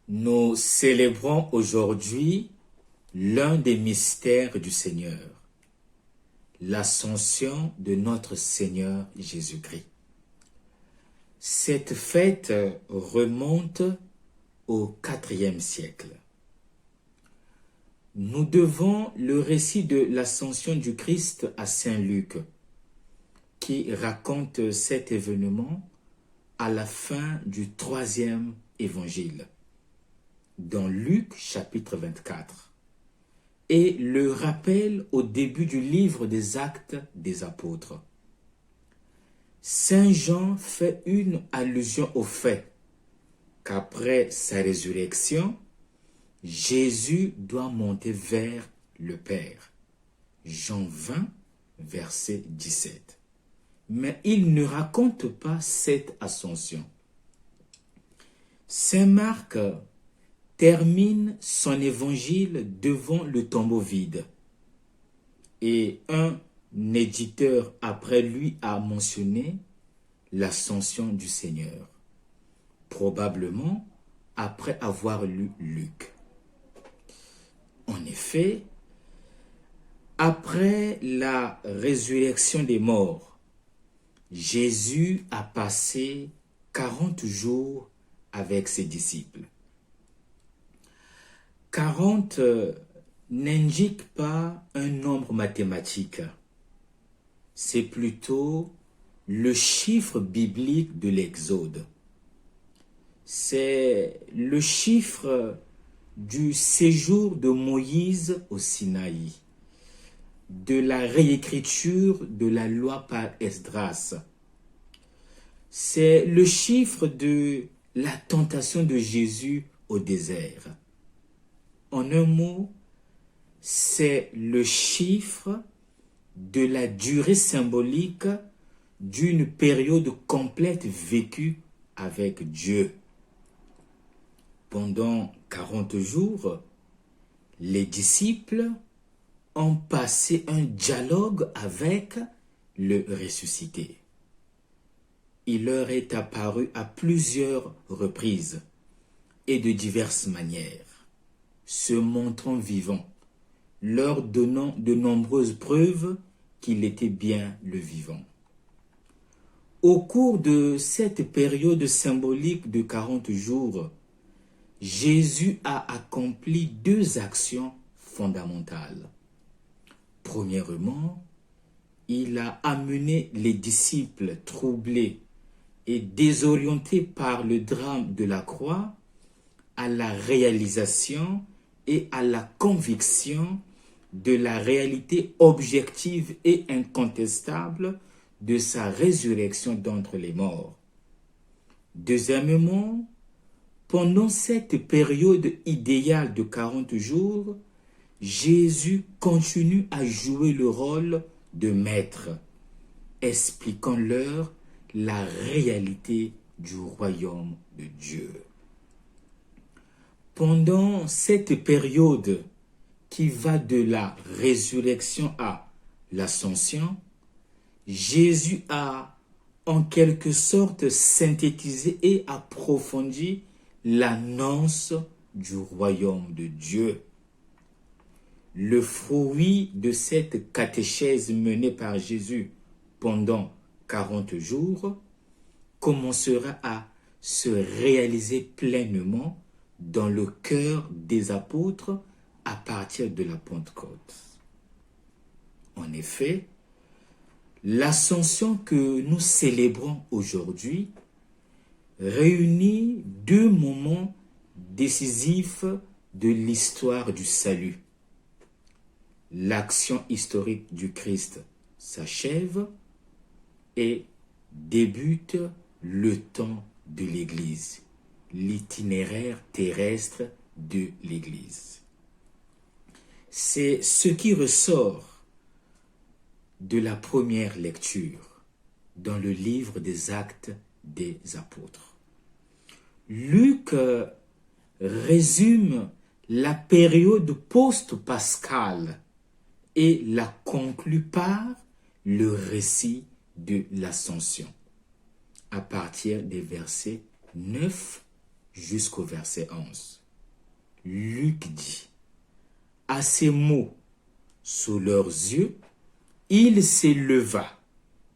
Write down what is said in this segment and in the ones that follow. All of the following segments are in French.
Nous célébrons aujourd'hui l'un des mystères du Seigneur, l'ascension de notre Seigneur Jésus-Christ. Cette fête remonte au IVe siècle. Nous devons le récit de l'ascension du Christ à Saint Luc, qui raconte cet événement à la fin du 3e évangile, dans Luc chapitre 24, et le rappelle au début du livre des Actes des Apôtres. Saint Jean fait une allusion au fait qu'après sa résurrection, Jésus doit monter vers le Père. Jean 20, verset 17. Mais il ne raconte pas cette ascension. Saint Marc termine son évangile devant le tombeau vide. Et un éditeur après lui a mentionné l'ascension du Seigneur, probablement après avoir lu Luc. En effet, après la résurrection des morts, Jésus a passé 40 jours avec ses disciples. 40 n'indique pas un nombre mathématique. C'est plutôt le chiffre biblique de l'Exode. C'est le chiffre du séjour de Moïse au Sinaï, de la réécriture de la loi par Esdras. C'est le chiffre de la tentation de Jésus au désert. En un mot, c'est le chiffre de la durée symbolique d'une période complète vécue avec Dieu. Pendant 40 jours, les disciples ont passé un dialogue avec le ressuscité. Il leur est apparu à plusieurs reprises et de diverses manières, se montrant vivant, leur donnant de nombreuses preuves qu'il était bien le vivant. Au cours de cette période symbolique de 40 jours, Jésus a accompli 2 actions fondamentales. Premièrement, il a amené les disciples troublés et désorientés par le drame de la croix à la réalisation et à la conviction de la réalité objective et incontestable de sa résurrection d'entre les morts. Deuxièmement, pendant cette période idéale de 40 jours, Jésus continue à jouer le rôle de maître, expliquant-leur la réalité du royaume de Dieu. Pendant cette période qui va de la résurrection à l'ascension, Jésus a en quelque sorte synthétisé et approfondi l'annonce du royaume de Dieu. Le fruit de cette catéchèse menée par Jésus pendant 40 jours commencera à se réaliser pleinement dans le cœur des apôtres à partir de la Pentecôte. En effet, l'ascension que nous célébrons aujourd'hui réunit 2 moments décisifs de l'histoire du salut. L'action historique du Christ s'achève et débute le temps de l'Église, l'itinéraire terrestre de l'Église. C'est ce qui ressort de la première lecture dans le livre des Actes des Apôtres. Luc résume la période post-pascale et la conclut par le récit de l'ascension, à partir des versets 9 jusqu'au verset 11. Luc dit, à ces mots, sous leurs yeux, il s'éleva,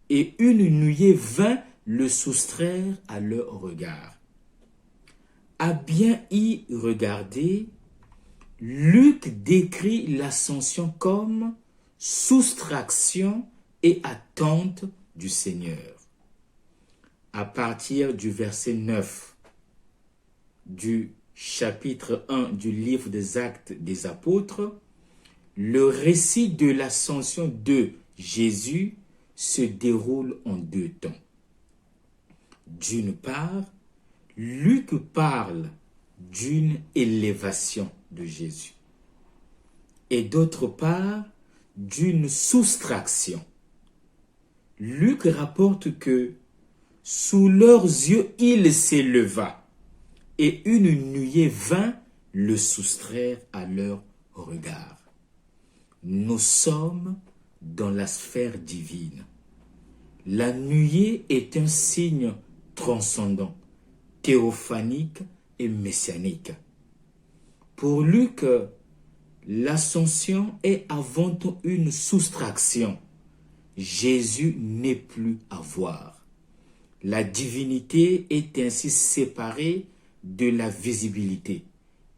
et une nuée vint le soustraire à leur regard. À bien y regarder, Luc décrit l'ascension comme soustraction et attente du Seigneur. À partir du verset 9 du chapitre 1 du livre des Actes des Apôtres, le récit de l'ascension de Jésus se déroule en deux temps. D'une part, Luc parle d'une élévation de Jésus et d'autre part, d'une soustraction. Luc rapporte que sous leurs yeux, il s'éleva et une nuée vint le soustraire à leur regard. Nous sommes dans la sphère divine. La nuée est un signe transcendant, théophanique et messianique. Pour Luc, l'ascension est avant tout une soustraction. Jésus n'est plus à voir. La divinité est ainsi séparée de la visibilité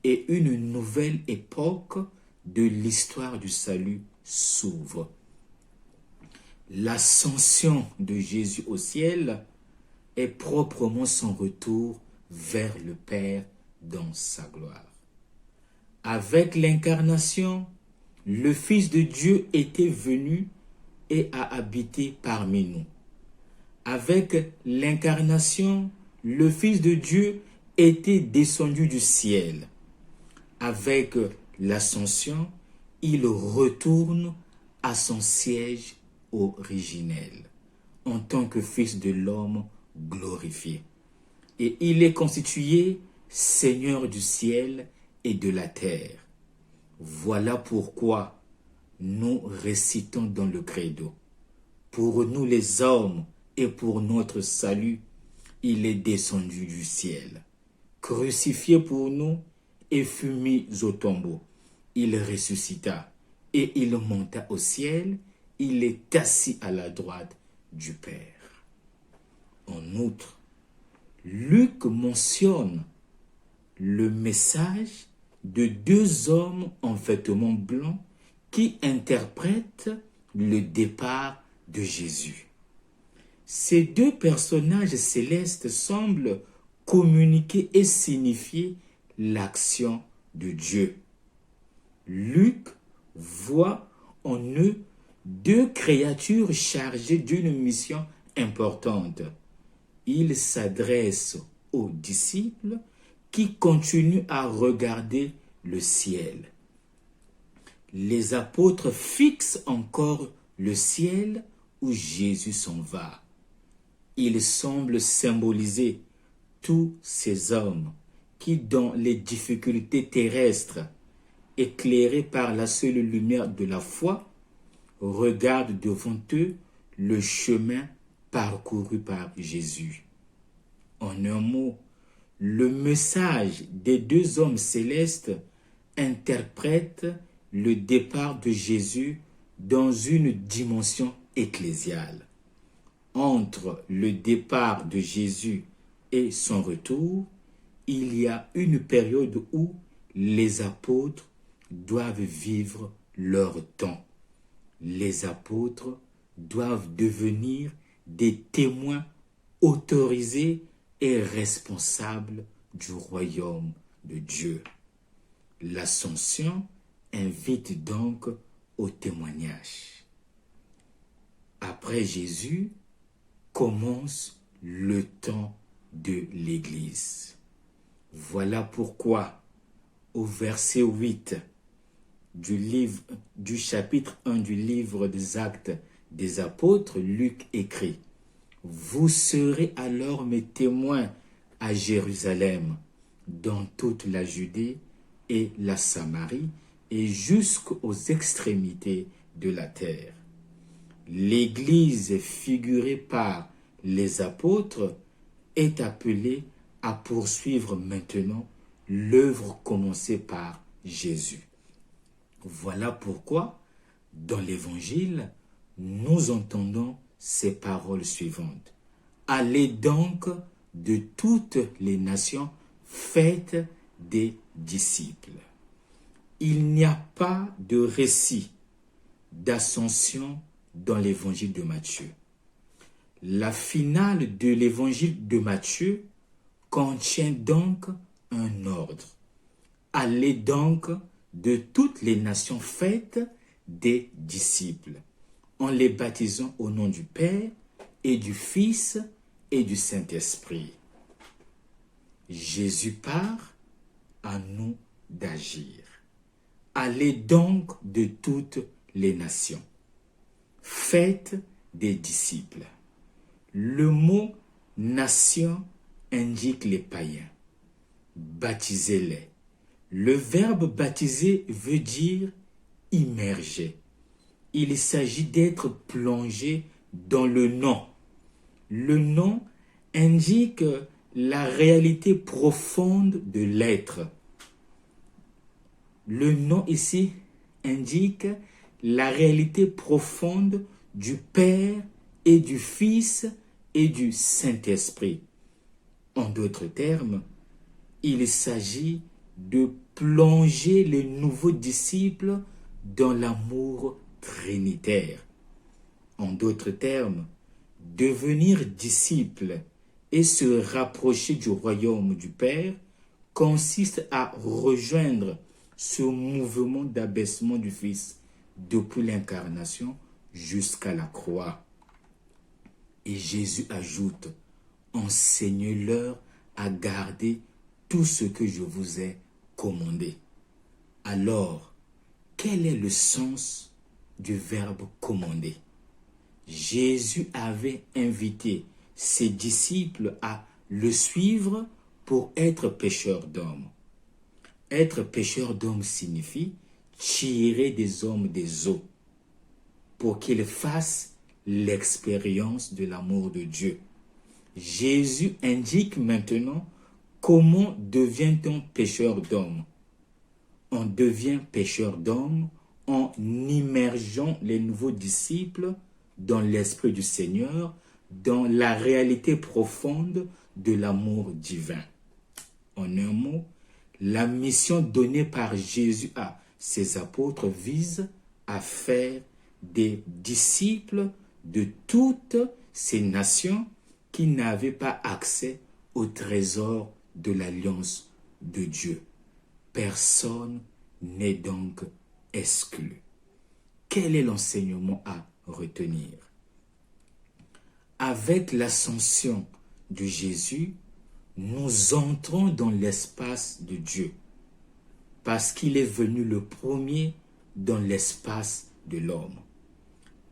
et une nouvelle époque de l'histoire du salut s'ouvre. L'ascension de Jésus au ciel est proprement son retour vers le Père dans sa gloire. Avec l'incarnation, le Fils de Dieu était venu et a habité parmi nous. Avec l'incarnation, le Fils de Dieu était descendu du ciel. Avec l'ascension, il retourne à son siège originel en tant que Fils de l'homme glorifié. Et il est constitué Seigneur du ciel et de la terre. Voilà pourquoi nous récitons dans le credo. Pour nous les hommes et pour notre salut, il est descendu du ciel. Crucifié pour nous et fut mis au tombeau. Il ressuscita et il monta au ciel. Il est assis à la droite du Père. En outre, Luc mentionne le message de deux hommes en vêtements blancs qui interprètent le départ de Jésus. Ces deux personnages célestes semblent communiquer et signifier l'action de Dieu. Luc voit en eux deux créatures chargées d'une mission importante. Il s'adresse aux disciples qui continuent à regarder le ciel. Les apôtres fixent encore le ciel où Jésus s'en va. Il semble symboliser tous ces hommes qui, dans les difficultés terrestres, éclairés par la seule lumière de la foi, regardent devant eux le chemin parcouru par Jésus. En un mot, le message des deux hommes célestes interprète le départ de Jésus dans une dimension ecclésiale. Entre le départ de Jésus et son retour, il y a une période où les apôtres doivent vivre leur temps. Les apôtres doivent devenir des témoins autorisés et responsables du royaume de Dieu. L'Ascension invite donc au témoignage. Après Jésus, commence le temps de l'Église. Voilà pourquoi, au verset 8 du chapitre 1 du livre des Actes des Apôtres, Luc écrit « Vous serez alors mes témoins à Jérusalem, dans toute la Judée et la Samarie, et jusqu'aux extrémités de la terre. » L'Église figurée par les apôtres est appelée à poursuivre maintenant l'œuvre commencée par Jésus. Voilà pourquoi, dans l'Évangile, nous entendons ces paroles suivantes. Allez donc de toutes les nations, faites des disciples. Il n'y a pas de récit d'ascension dans l'Évangile de Matthieu. La finale de l'Évangile de Matthieu contient donc un ordre. Allez donc de toutes les nations, faites des disciples, en les baptisant au nom du Père et du Fils et du Saint-Esprit. Jésus part, à nous d'agir. Allez donc de toutes les nations. Faites des disciples. Le mot « nation » indique les païens. Baptisez-les. Le verbe « baptiser » veut dire « immerger ». Il s'agit d'être plongé dans le nom. Le nom indique la réalité profonde de l'être. Le nom ici indique la réalité profonde du Père et du Fils et du Saint-Esprit. En d'autres termes, il s'agit de plonger les nouveaux disciples dans l'amour trinitaire. En d'autres termes, devenir disciple et se rapprocher du royaume du Père consiste à rejoindre ce mouvement d'abaissement du Fils depuis l'incarnation jusqu'à la croix. Et Jésus ajoute, enseignez-leur à garder tout ce que je vous ai commandé. Alors, quel est le sens du verbe commander? Jésus avait invité ses disciples à le suivre pour être pêcheurs d'hommes. Être pêcheur d'hommes signifie tirer des hommes des eaux pour qu'ils fassent l'expérience de l'amour de Dieu. Jésus indique maintenant comment devient-on pêcheur d'hommes. On devient pêcheur d'hommes en immergeant les nouveaux disciples dans l'esprit du Seigneur, dans la réalité profonde de l'amour divin. En un mot, la mission donnée par Jésus à ses apôtres vise à faire des disciples de toutes ces nations qui n'avaient pas accès au trésor de l'alliance de Dieu. Personne n'est donc exclu. Quel est l'enseignement à retenir? Avec l'ascension de Jésus, nous entrons dans l'espace de Dieu, parce qu'il est venu le premier dans l'espace de l'homme.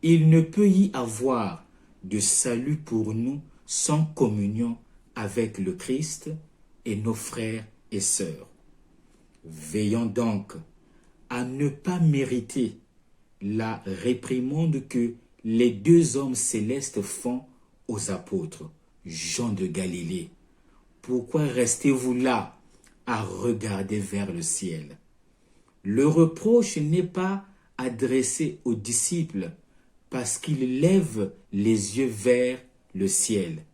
Il ne peut y avoir de salut pour nous sans communion avec le Christ et nos frères et sœurs. Veillons donc à ne pas mériter la réprimande que les deux hommes célestes font aux apôtres, Jean de Galilée. Pourquoi restez-vous là à regarder vers le ciel? Le reproche n'est pas adressé aux disciples parce qu'ils lèvent les yeux vers le ciel,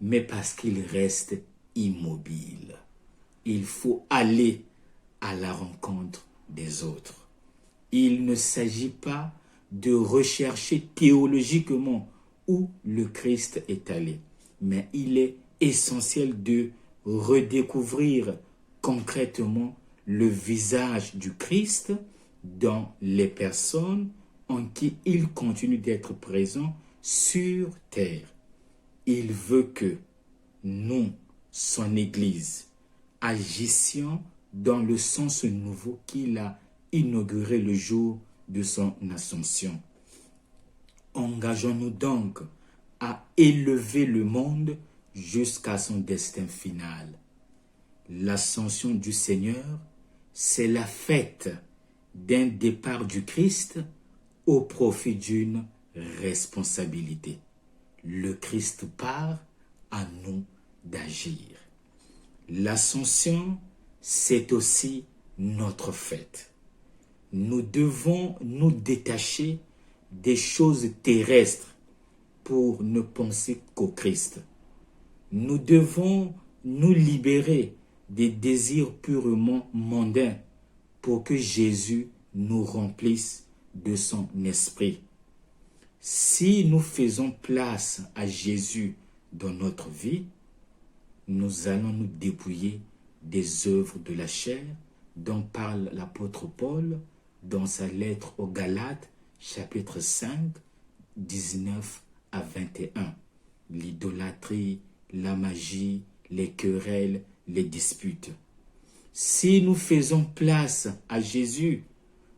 mais parce qu'ils restent immobiles. Il faut aller à la rencontre des autres. Il ne s'agit pas de rechercher théologiquement où le Christ est allé, mais il est essentiel de redécouvrir concrètement le visage du Christ dans les personnes en qui il continue d'être présent sur terre. Il veut que nous, son Église, agissions dans le sens nouveau qu'il a inauguré le jour de son ascension. Engageons-nous donc à élever le monde jusqu'à son destin final. L'ascension du Seigneur, c'est la fête d'un départ du Christ au profit d'une responsabilité. Le Christ part, à nous d'agir. L'ascension, c'est aussi notre fête. Nous devons nous détacher des choses terrestres pour ne penser qu'au Christ. Nous devons nous libérer des désirs purement mondains pour que Jésus nous remplisse de son esprit. Si nous faisons place à Jésus dans notre vie, nous allons nous dépouiller des œuvres de la chair dont parle l'apôtre Paul dans sa lettre aux Galates, chapitre 5, 19 à 21. L'idolâtrie, la magie, les querelles, les disputes. Si nous faisons place à Jésus,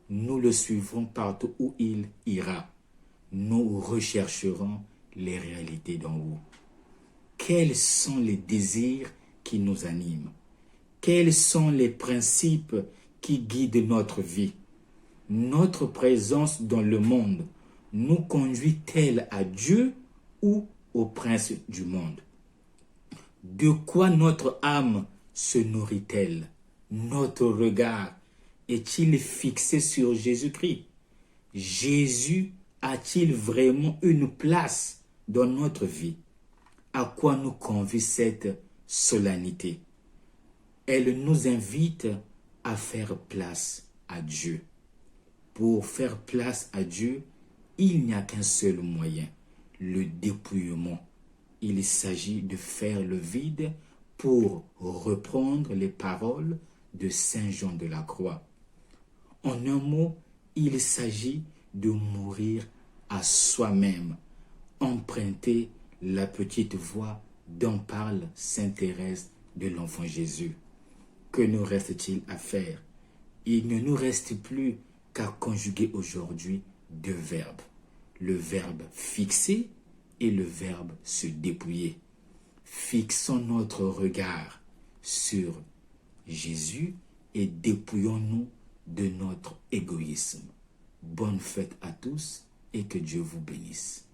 nous le suivrons partout où il ira. Nous rechercherons les réalités d'en haut. Quels sont les désirs qui nous animent? Quels sont les principes qui guident notre vie? Notre présence dans le monde nous conduit-elle à Dieu ou au prince du monde? De quoi notre âme se nourrit-elle? Notre regard est-il fixé sur Jésus-Christ? Jésus a-t-il vraiment une place dans notre vie? À quoi nous convie cette solennité? Elle nous invite à faire place à Dieu. Pour faire place à Dieu, il n'y a qu'un seul moyen, le dépouillement. Il s'agit de faire le vide pour reprendre les paroles de Saint Jean de la Croix. En un mot, il s'agit de mourir à soi-même, emprunter la petite voie dont parle Sainte Thérèse de l'Enfant Jésus. Que nous reste-t-il à faire? Il ne nous reste plus qu'à conjuguer aujourd'hui deux verbes. Le verbe fixer et le verbe se dépouiller. Fixons notre regard sur Jésus et dépouillons-nous de notre égoïsme. Bonne fête à tous et que Dieu vous bénisse.